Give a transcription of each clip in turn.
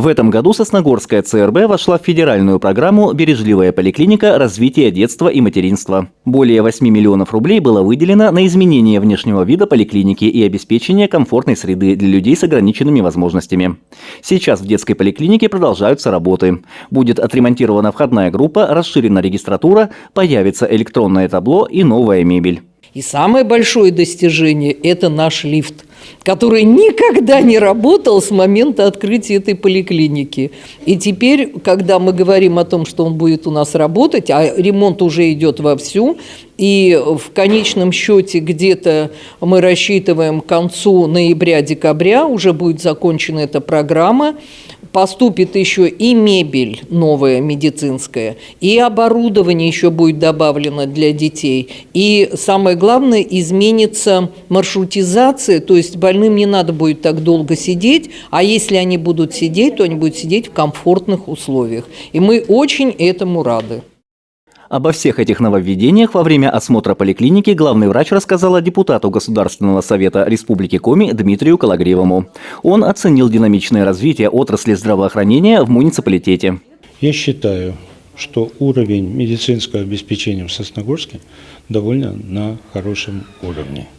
В этом году Сосногорская ЦРБ вошла в федеральную программу «Бережливая поликлиника. Развитие детства и материнства». Более 8 миллионов рублей было выделено на изменение внешнего вида поликлиники и обеспечение комфортной среды для людей с ограниченными возможностями. Сейчас в детской поликлинике продолжаются работы. Будет отремонтирована входная группа, расширена регистратура, появится электронное табло и новая мебель. И самое большое достижение – это наш лифт, который никогда не работал с момента открытия этой поликлиники. И теперь, когда мы говорим о том, что он будет у нас работать, а ремонт уже идет вовсю, и в конечном счете где-то мы рассчитываем к концу ноября-декабря уже будет закончена эта программа, поступит еще и мебель новая медицинская, и оборудование еще будет добавлено для детей. И самое главное, изменится маршрутизация, то есть больным не надо будет так долго сидеть, а если они будут сидеть, то они будут сидеть в комфортных условиях. И мы очень этому рады. Обо всех этих нововведениях во время осмотра поликлиники главный врач рассказала депутату Государственного совета Республики Коми Дмитрию Калагривому. Он оценил динамичное развитие отрасли здравоохранения в муниципалитете. Я считаю, что уровень медицинского обеспечения в Сосногорске довольно на хорошем уровне.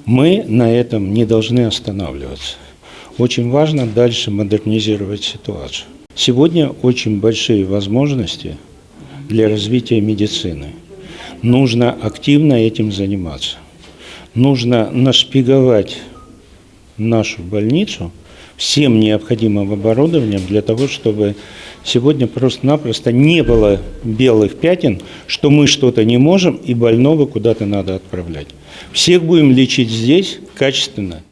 Мы на этом не должны останавливаться. Очень важно дальше модернизировать ситуацию. Сегодня очень большие возможности для развития медицины. Нужно активно этим заниматься. Нужно нашпиговать нашу больницу всем необходимым оборудованием для того, чтобы сегодня просто-напросто не было белых пятен, что мы что-то не можем и больного куда-то надо отправлять. Всех будем лечить здесь качественно.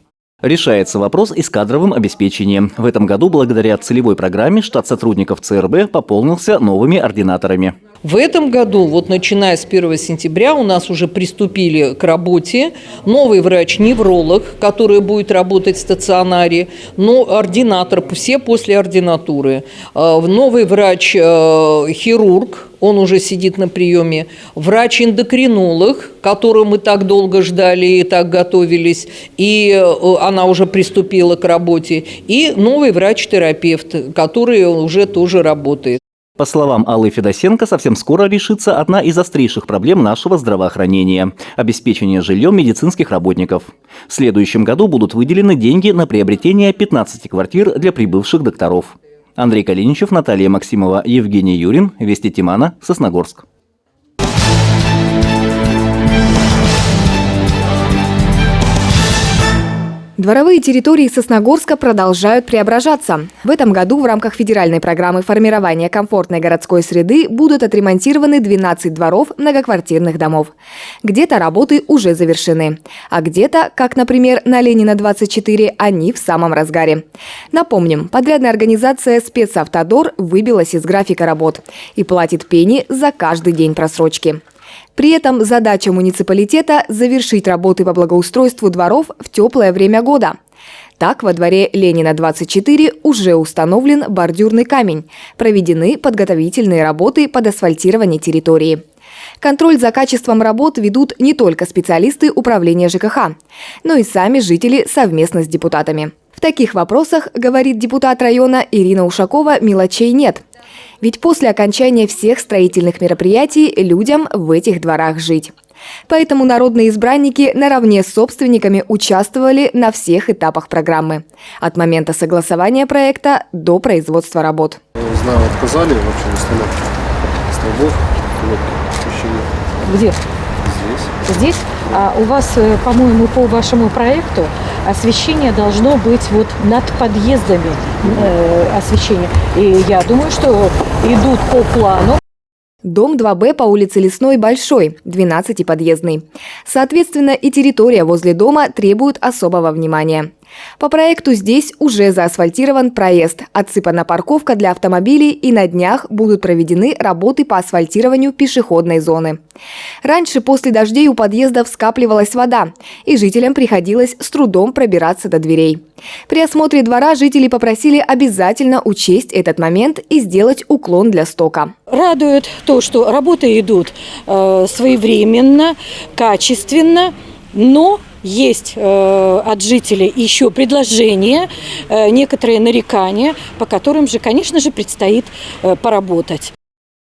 Решается вопрос и с кадровым обеспечением. В этом году благодаря целевой программе штат сотрудников ЦРБ пополнился новыми ординаторами. В этом году, вот начиная с 1 сентября, у нас уже приступили к работе новый врач-невролог, который будет работать в стационаре, но ординатор, все после ординатуры, новый врач-хирург, он уже сидит на приеме, врач-эндокринолог, которую мы так долго ждали и так готовились, и она уже приступила к работе, и новый врач-терапевт, который уже тоже работает. По словам Аллы Федосенко, совсем скоро решится одна из острейших проблем нашего здравоохранения – обеспечение жильем медицинских работников. В следующем году будут выделены деньги на приобретение 15 квартир для прибывших докторов. Андрей Калиничев, Наталья Максимова, Евгений Юрин, Вести Тимана, Сосногорск. Дворовые территории Сосногорска продолжают преображаться. В этом году в рамках федеральной программы формирования комфортной городской среды будут отремонтированы 12 дворов многоквартирных домов. Где-то работы уже завершены, а где-то, как, например, на Ленина 24, они в самом разгаре. Напомним, подрядная организация «Спецавтодор» выбилась из графика работ и платит пени за каждый день просрочки. При этом задача муниципалитета – завершить работы по благоустройству дворов в теплое время года. Так, во дворе Ленина 24 уже установлен бордюрный камень, проведены подготовительные работы под асфальтирование территории. Контроль за качеством работ ведут не только специалисты управления ЖКХ, но и сами жители совместно с депутатами. В таких вопросах, говорит депутат района Ирина Ушакова, мелочей нет. Ведь после окончания всех строительных мероприятий людям в этих дворах жить. Поэтому народные избранники наравне с собственниками участвовали на всех этапах программы. От момента согласования проекта до производства работ. Знаю, отказали вообще в установке столбов, освещения. Где? Здесь. Здесь? А у вас, по-моему, по вашему проекту освещение должно быть вот над подъездами освещение. И я думаю, что идут по плану. Дом 2Б по улице Лесной большой, 12-подъездный. Соответственно, и территория возле дома требует особого внимания. По проекту здесь уже заасфальтирован проезд, отсыпана парковка для автомобилей и на днях будут проведены работы по асфальтированию пешеходной зоны. Раньше после дождей у подъездов скапливалась вода, и жителям приходилось с трудом пробираться до дверей. При осмотре двора жители попросили обязательно учесть этот момент и сделать уклон для стока. Радует то, что работы идут своевременно, качественно. Но есть от жителей еще предложения, некоторые нарекания, по которым же, конечно же, предстоит поработать.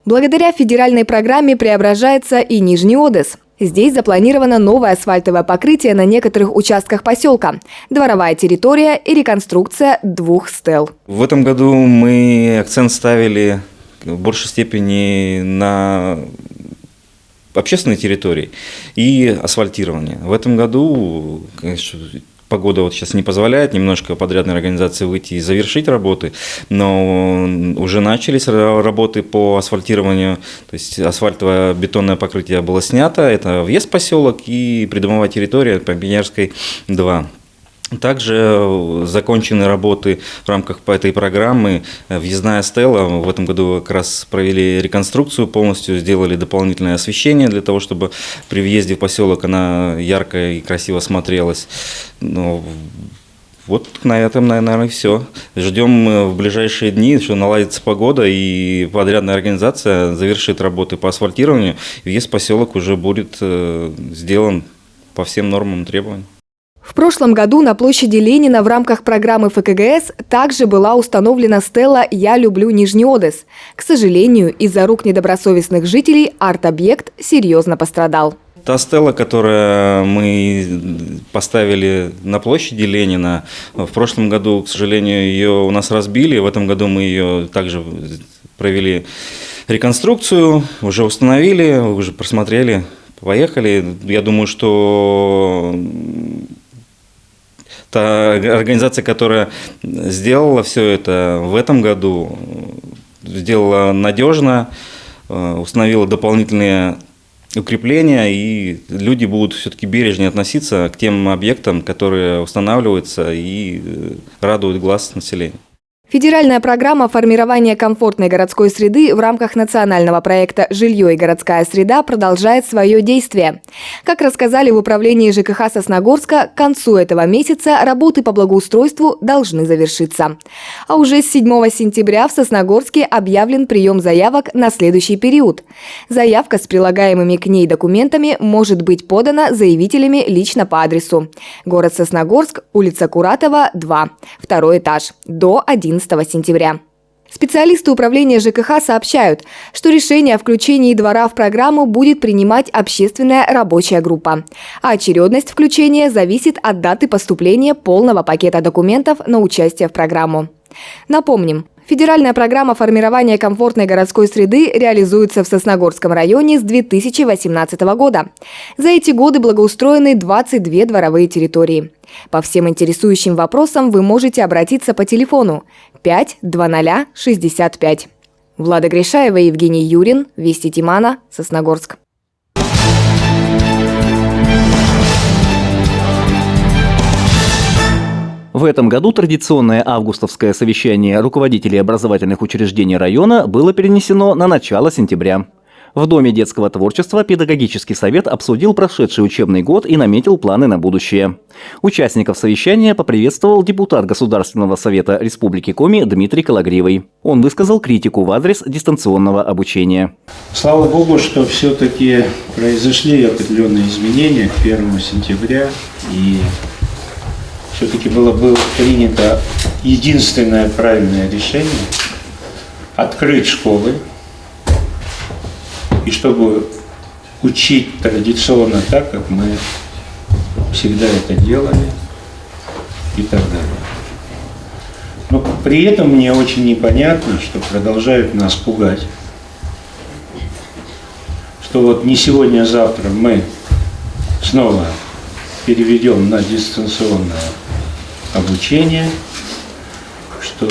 Благодаря федеральной программе преображается и Нижний Одесс. Здесь запланировано новое асфальтовое покрытие на некоторых участках поселка, дворовая территория и реконструкция 2 стел. В этом году мы акцент ставили в большей степени на общественной территории и асфальтирование. В этом году, конечно, погода вот сейчас не позволяет немножко подрядной организации выйти и завершить работы, но уже начались работы по асфальтированию, то есть асфальтовое бетонное покрытие было снято, это въезд в поселок и придомовая территория Помпинярской 2. Также закончены работы в рамках этой программы. Въездная стела. В этом году как раз провели реконструкцию полностью, сделали дополнительное освещение для того, чтобы при въезде в поселок она ярко и красиво смотрелась. Вот на этом, наверное, все. Ждем в ближайшие дни, что наладится погода и подрядная организация завершит работы по асфальтированию. И въезд в поселок уже будет сделан по всем нормам и требованиям. В прошлом году на площади Ленина в рамках программы ФКГС также была установлена стела «Я люблю Нижний Одесс». К сожалению, из-за рук недобросовестных жителей арт-объект серьезно пострадал. Та стела, которую мы поставили на площади Ленина, в прошлом году, к сожалению, ее у нас разбили. В этом году мы ее также провели реконструкцию, уже установили, уже просмотрели, поехали. Я думаю, что та организация, которая сделала все это в этом году, сделала надежно, установила дополнительные укрепления, и люди будут все-таки бережнее относиться к тем объектам, которые устанавливаются и радуют глаз населения. Федеральная программа формирования комфортной городской среды в рамках национального проекта «Жилье и городская среда» продолжает свое действие. Как рассказали в управлении ЖКХ Сосногорска, к концу этого месяца работы по благоустройству должны завершиться. А уже с 7 сентября в Сосногорске объявлен прием заявок на следующий период. Заявка с прилагаемыми к ней документами может быть подана заявителями лично по адресу: город Сосногорск, улица Куратова, 2, 2 этаж, до 11 сентября. Специалисты управления ЖКХ сообщают, что решение о включении двора в программу будет принимать общественная рабочая группа. А очередность включения зависит от даты поступления полного пакета документов на участие в программу. Напомним, федеральная программа формирования комфортной городской среды реализуется в Сосногорском районе с 2018 года. За эти годы благоустроены 22 дворовые территории. По всем интересующим вопросам вы можете обратиться по телефону 52065. Влада Гришаева, Евгений Юрин, Вести Тимана, Сосногорск. В этом году традиционное августовское совещание руководителей образовательных учреждений района было перенесено на начало сентября. В Доме детского творчества педагогический совет обсудил прошедший учебный год и наметил планы на будущее. Участников совещания поприветствовал депутат Государственного совета Республики Коми Дмитрий Калагривый. Он высказал критику в адрес дистанционного обучения. Слава Богу, что все-таки произошли определенные изменения к 1 сентября, и все-таки было принято единственное правильное решение – открыть школы, и чтобы учить традиционно так, как мы всегда это делали, и так далее. Но при этом мне очень непонятно, что продолжают нас пугать, что вот не сегодня, а завтра мы снова переведем на дистанционное обучение, что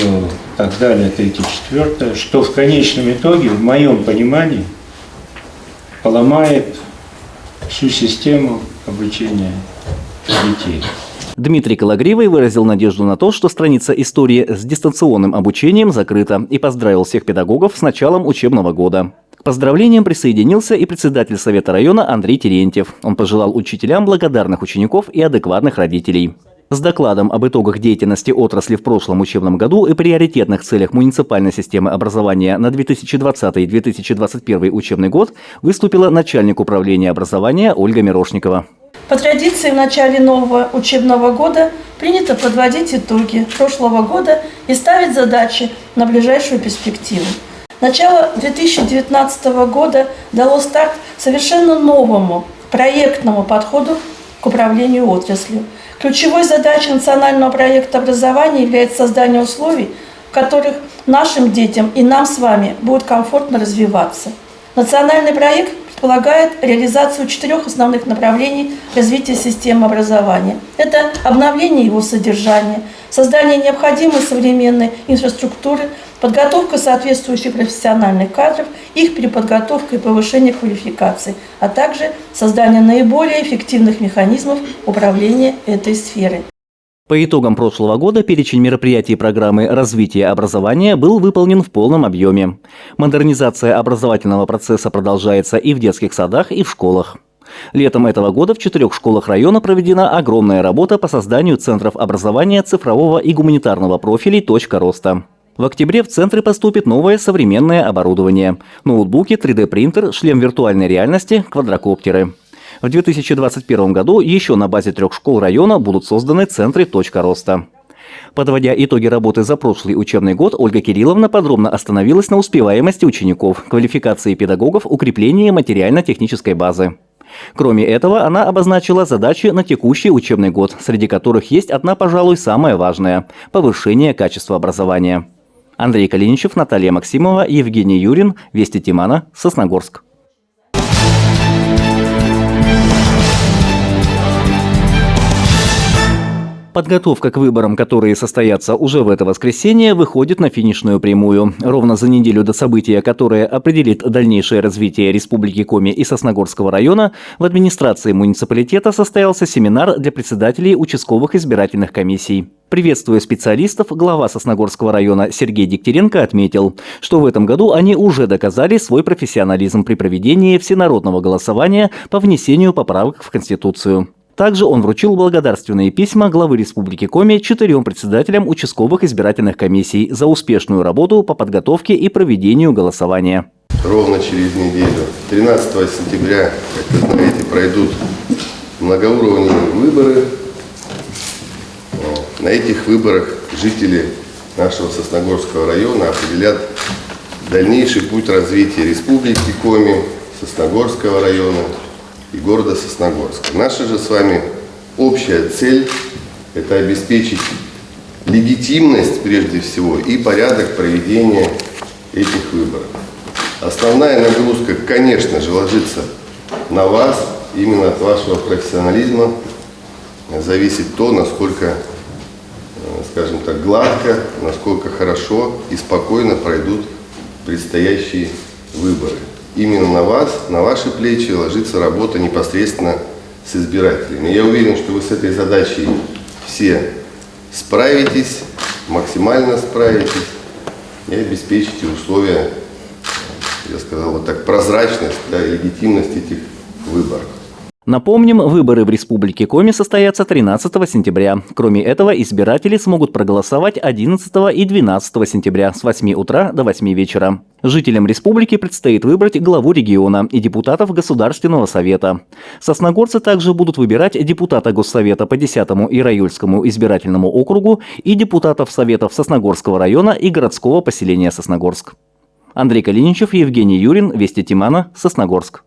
так далее, 3, 4, что в конечном итоге, в моем понимании, поломает всю систему обучения детей. Дмитрий Калагривый выразил надежду на то, что страница истории с дистанционным обучением закрыта, и поздравил всех педагогов с началом учебного года. К поздравлениям присоединился и председатель Совета района Андрей Терентьев. Он пожелал учителям благодарных учеников и адекватных родителей. С докладом об итогах деятельности отрасли в прошлом учебном году и приоритетных целях муниципальной системы образования на 2020-2021 учебный год выступила начальник управления образования Ольга Мирошникова. По традиции в начале нового учебного года принято подводить итоги прошлого года и ставить задачи на ближайшую перспективу. Начало 2019 года дало старт совершенно новому проектному подходу к управлению отраслью. Ключевой задачей национального проекта образования является создание условий, в которых нашим детям и нам с вами будет комфортно развиваться. Национальный проект предполагает реализацию 4 основных направлений развития системы образования. Это обновление его содержания, создание необходимой современной инфраструктуры, подготовка соответствующих профессиональных кадров, их переподготовка и повышение квалификации, а также создание наиболее эффективных механизмов управления этой сферой. По итогам прошлого года перечень мероприятий программы развития образования был выполнен в полном объеме. Модернизация образовательного процесса продолжается и в детских садах, и в школах. Летом этого года в 4 школах района проведена огромная работа по созданию центров образования цифрового и гуманитарного профилей «Точка роста». В октябре в центры поступит новое современное оборудование – ноутбуки, 3D-принтер, шлем виртуальной реальности, квадрокоптеры. В 2021 году еще на базе 3 школ района будут созданы центры «Точка роста». Подводя итоги работы за прошлый учебный год, Ольга Кирилловна подробно остановилась на успеваемости учеников, квалификации педагогов, укреплении материально-технической базы. Кроме этого, она обозначила задачи на текущий учебный год, среди которых есть одна, пожалуй, самая важная – повышение качества образования. Андрей Калиничев, Наталья Максимова, Евгений Юрин, Вести Тимана, Сосногорск. Подготовка к выборам, которые состоятся уже в это воскресенье, выходит на финишную прямую. Ровно за неделю до события, которое определит дальнейшее развитие Республики Коми и Сосногорского района, в администрации муниципалитета состоялся семинар для председателей участковых избирательных комиссий. Приветствуя специалистов, глава Сосногорского района Сергей Дегтяренко отметил, что в этом году они уже доказали свой профессионализм при проведении всенародного голосования по внесению поправок в Конституцию. Также он вручил благодарственные письма главы Республики Коми 4 председателям участковых избирательных комиссий за успешную работу по подготовке и проведению голосования. Ровно через неделю, 13 сентября, как вы знаете, пройдут многоуровневые выборы. На этих выборах жители нашего Сосногорского района определят дальнейший путь развития Республики Коми, Сосногорского района и города Сосногорска. Наша же с вами общая цель – это обеспечить легитимность прежде всего и порядок проведения этих выборов. Основная нагрузка, конечно же, ложится на вас, именно от вашего профессионализма зависит то, насколько, скажем так, гладко, насколько хорошо и спокойно пройдут предстоящие выборы. Именно на вас, на ваши плечи ложится работа непосредственно с избирателями. Я уверен, что вы с этой задачей все справитесь, максимально справитесь и обеспечите условия, я сказал вот так, прозрачность, да, и легитимность этих выборов. Напомним, выборы в Республике Коми состоятся 13 сентября. Кроме этого, избиратели смогут проголосовать 11 и 12 сентября с 8 утра до 8 вечера. Жителям республики предстоит выбрать главу региона и депутатов Государственного совета. Сосногорцы также будут выбирать депутата Госсовета по 10-му Ираюльскому избирательному округу и депутатов Советов Сосногорского района и городского поселения Сосногорск. Андрей Калиничев, Евгений Юрин, Вести Тимана, Сосногорск.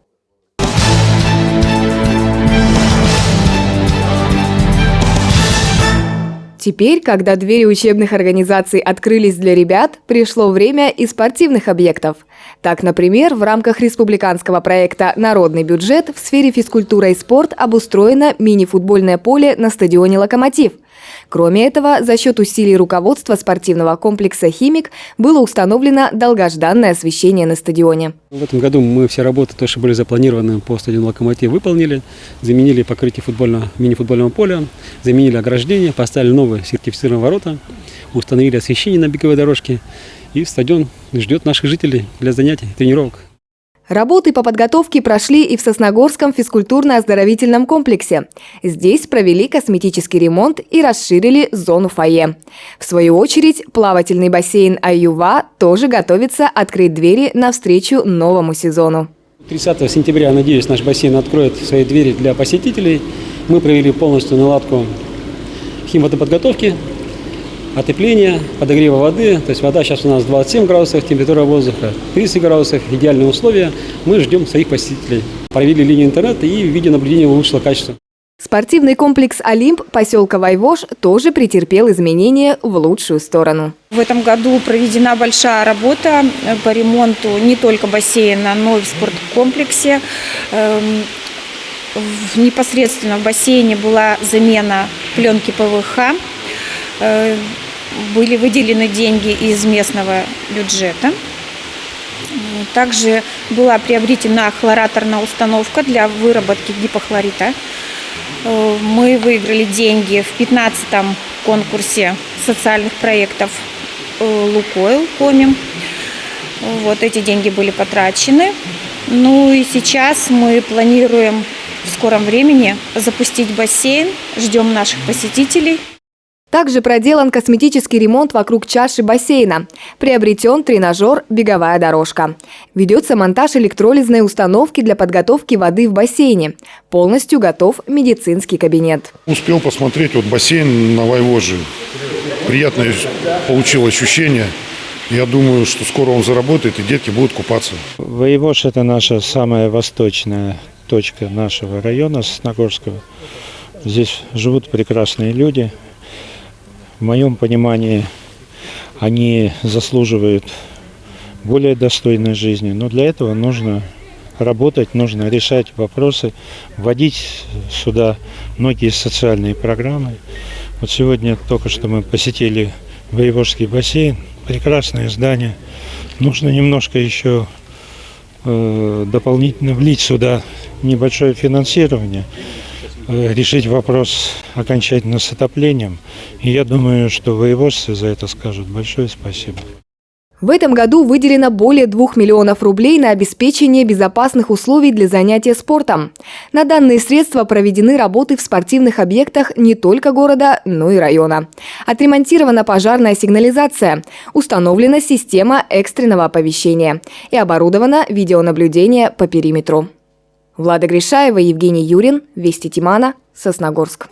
Теперь, когда двери учебных организаций открылись для ребят, пришло время и спортивных объектов. Так, например, в рамках республиканского проекта «Народный бюджет» в сфере физкультура и спорт обустроено мини-футбольное поле на стадионе «Локомотив». Кроме этого, за счет усилий руководства спортивного комплекса «Химик» было установлено долгожданное освещение на стадионе. В этом году мы все работы, то, что были запланированы по стадиону «Локомотив», выполнили. Заменили покрытие мини-футбольного поля, заменили ограждение, поставили новые сертифицированные ворота, установили освещение на беговой дорожке. И стадион ждет наших жителей для занятий, тренировок. Работы по подготовке прошли и в Сосногорском физкультурно-оздоровительном комплексе. Здесь провели косметический ремонт и расширили зону фойе. В свою очередь, плавательный бассейн «Аюва» тоже готовится открыть двери навстречу новому сезону. 30 сентября, надеюсь, наш бассейн откроет свои двери для посетителей. Мы провели полностью наладку химводоподготовки, отопления, подогрева воды. То есть вода сейчас у нас 27 градусов, температура воздуха 30 градусов, идеальные условия. Мы ждем своих посетителей. Провели линию интернета и видеонаблюдение улучшило качество. Спортивный комплекс «Олимп» поселка Вайвож тоже претерпел изменения в лучшую сторону. В этом году проведена большая работа по ремонту не только бассейна, но и в спорткомплексе. Непосредственно в бассейне была замена пленки ПВХ. Были выделены деньги из местного бюджета. Также была приобретена хлораторная установка для выработки гипохлорита. Мы выиграли деньги в 15-м конкурсе социальных проектов «Лукойл» Коми. Вот эти деньги были потрачены. Ну и сейчас мы планируем в скором времени запустить бассейн. Ждем наших посетителей. Также проделан косметический ремонт вокруг чаши бассейна. Приобретен тренажер «Беговая дорожка». Ведется монтаж электролизной установки для подготовки воды в бассейне. Полностью готов медицинский кабинет. Успел посмотреть бассейн на Вайвоже. Приятное получил ощущение. Я думаю, что скоро он заработает и детки будут купаться. Вайвож – это наша самая восточная точка нашего района Сосногорского. Здесь живут прекрасные люди. В моем понимании, они заслуживают более достойной жизни. Но для этого нужно работать, нужно решать вопросы, вводить сюда многие социальные программы. Вот сегодня только что мы посетили Вайвожский бассейн. Прекрасное здание. Нужно немножко еще дополнительно влить сюда небольшое финансирование. Решить вопрос окончательно с отоплением. И я думаю, что воевожцы за это скажут большое спасибо. В этом году выделено более 2 миллионов рублей на обеспечение безопасных условий для занятия спортом. На данные средства проведены работы в спортивных объектах не только города, но и района. Отремонтирована пожарная сигнализация, установлена система экстренного оповещения и оборудовано видеонаблюдение по периметру. Влада Гришаева, Евгений Юрин, Вести Тимана, Сосногорск.